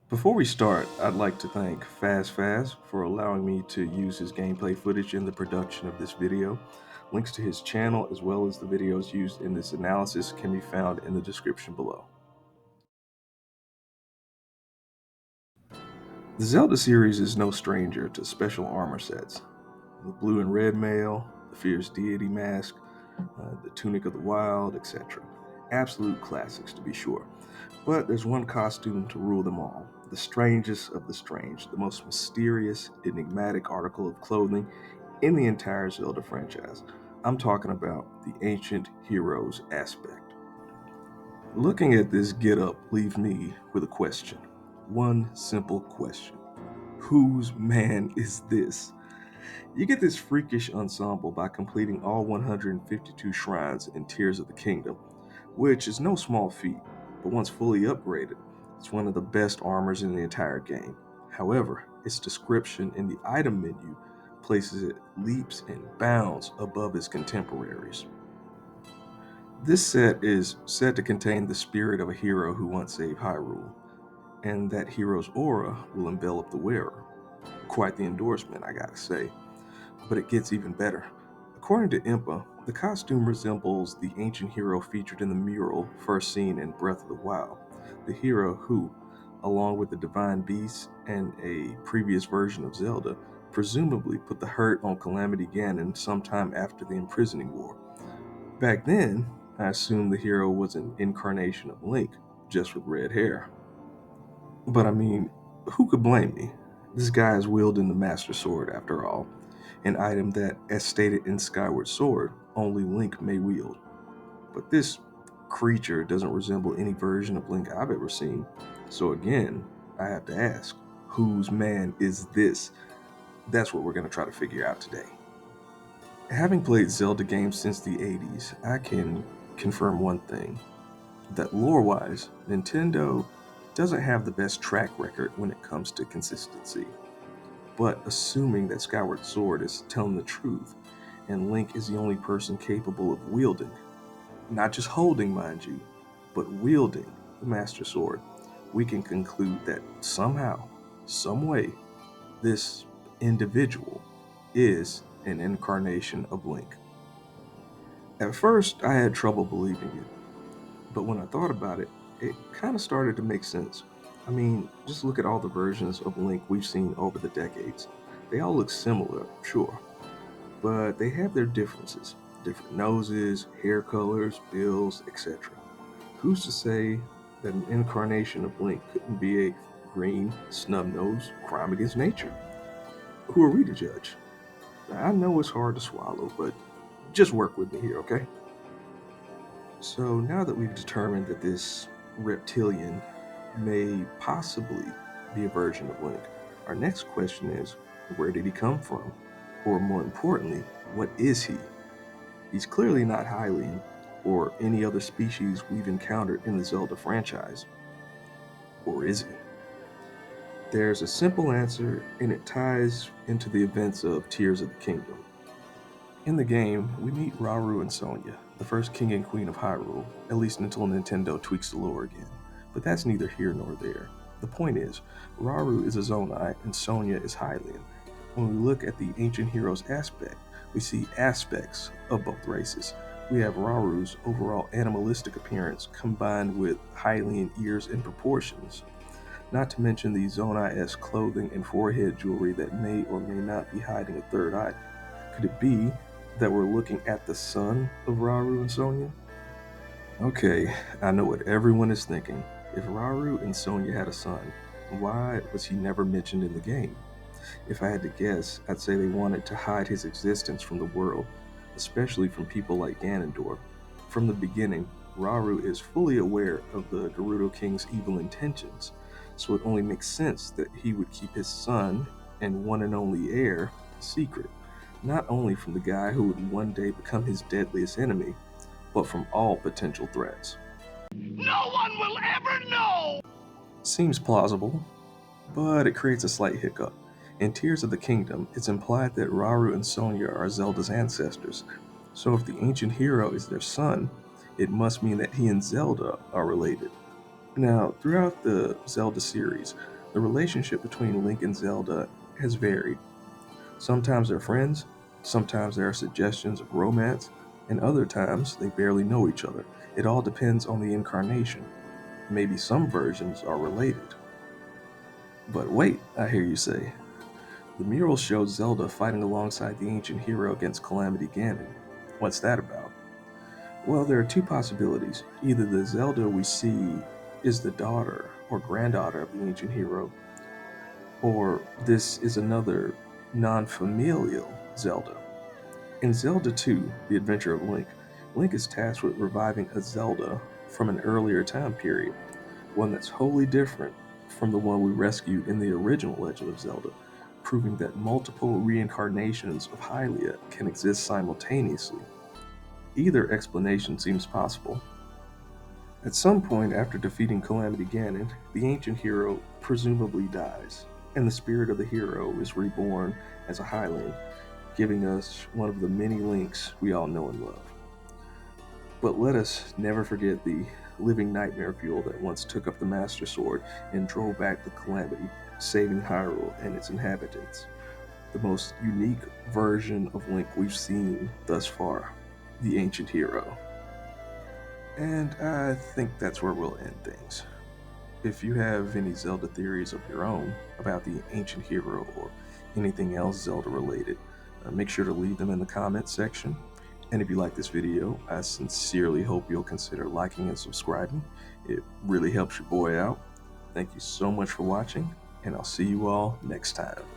Before we start, I'd like to thank Faz Faz for allowing me to use his gameplay footage in the production of this video. Links to his channel as well as the videos used in this analysis can be found in the description below. The Zelda series is no stranger to special armor sets. The blue and red mail, the fierce deity mask, the tunic of the wild, etc. Absolute classics to be sure. But there's one costume to rule them all, the strangest of the strange, the most mysterious, enigmatic article of clothing in the entire Zelda franchise. I'm talking about the ancient heroes aspect. Looking at this getup leaves me with a question. One simple question. Whose man is this? You get this freakish ensemble by completing all 152 shrines in Tears of the Kingdom, which is no small feat, but once fully upgraded, it's one of the best armors in the entire game. However, its description in the item menu places it leaps and bounds above its contemporaries. This set is said to contain the spirit of a hero who once saved Hyrule, and that hero's aura will envelop the wearer. Quite the endorsement, I gotta say. But it gets even better. According to Impa, the costume resembles the ancient hero featured in the mural first seen in Breath of the Wild, the hero who, along with the divine beasts and a previous version of Zelda, presumably put the hurt on Calamity Ganon sometime after the imprisoning war. Back then, I assumed the hero was an incarnation of Link, just with red hair. But I mean, who could blame me? This guy is wielding the Master Sword after all, an item that, as stated in Skyward Sword, only Link may wield. But this creature doesn't resemble any version of Link I've ever seen. So again, I have to ask, whose man is this? That's what we're going to try to figure out today. Having played Zelda games since the 80s, I can confirm one thing, that lore-wise, Nintendo doesn't have the best track record when it comes to consistency. But assuming that Skyward Sword is telling the truth, and Link is the only person capable of wielding, not just holding, mind you, but wielding the Master Sword, we can conclude that somehow, some way, this individual is an incarnation of Link. At first, I had trouble believing it, but when I thought about it, it kind of started to make sense. I mean, just look at all the versions of Link we've seen over the decades. They all look similar, sure, but they have their differences, different noses, hair colors, bills, etc. Who's to say that an incarnation of Link couldn't be a green, snub-nosed crime against nature? Who are we to judge? I know it's hard to swallow, but just work with me here, okay? So now that we've determined that this reptilian may possibly be a version of Link, our next question is, where did he come from? Or more importantly, what is he? He's clearly not Hylian or any other species we've encountered in the Zelda franchise. Or is he? There's a simple answer, and it ties into the events of Tears of the Kingdom. In the game, we meet Rauru and Sonia, the first king and queen of Hyrule, at least until Nintendo tweaks the lore again. But that's neither here nor there. The point is, Rauru is a Zonai and Sonia is Hylian. When we look at the ancient heroes aspect, we see aspects of both races. We have Rauru's overall animalistic appearance combined with Hylian ears and proportions, not to mention the Zonai-esque clothing and forehead jewelry that may or may not be hiding a third eye. Could it be that we're looking at the son of Rauru and Sonia? Okay, I know what everyone is thinking. If Rauru and Sonia had a son, why was he never mentioned in the game? If I had to guess, I'd say they wanted to hide his existence from the world, especially from people like Ganondorf. From the beginning, Rauru is fully aware of the Gerudo King's evil intentions, so it only makes sense that he would keep his son and one and only heir secret, not only from the guy who would one day become his deadliest enemy, but from all potential threats. No one will ever know! Seems plausible, but it creates a slight hiccup. In Tears of the Kingdom, it's implied that Rauru and Sonia are Zelda's ancestors, so if the ancient hero is their son, it must mean that he and Zelda are related. Now, throughout the Zelda series, The relationship between Link and Zelda has varied. Sometimes they're friends, sometimes there are suggestions of romance, and other times they barely know each other. It all depends on the incarnation. Maybe some versions are related. But wait, I hear you say. The mural shows Zelda fighting alongside the ancient hero against Calamity Ganon. What's that about? Well, there are two possibilities. Either the Zelda we see is the daughter or granddaughter of the ancient hero, or this is another non familial Zelda. In Zelda 2, The Adventure of Link, Link is tasked with reviving a Zelda from an earlier time period, one that's wholly different from the one we rescued in the original Legend of Zelda, proving that multiple reincarnations of Hylia can exist simultaneously. Either explanation seems possible. At some point after defeating Calamity Ganon, the ancient hero presumably dies, and the spirit of the hero is reborn as a Hylian, giving us one of the many links we all know and love. But let us never forget the living nightmare fuel that once took up the Master Sword and drove back the Calamity, saving Hyrule and its inhabitants. The most unique version of Link we've seen thus far, the ancient hero. And I think that's where we'll end things. If you have any Zelda theories of your own about the ancient hero or anything else Zelda related, make sure to leave them in the comments section. And if you like this video, I sincerely hope you'll consider liking and subscribing. It really helps your boy out. Thank you so much for watching, and I'll see you all next time.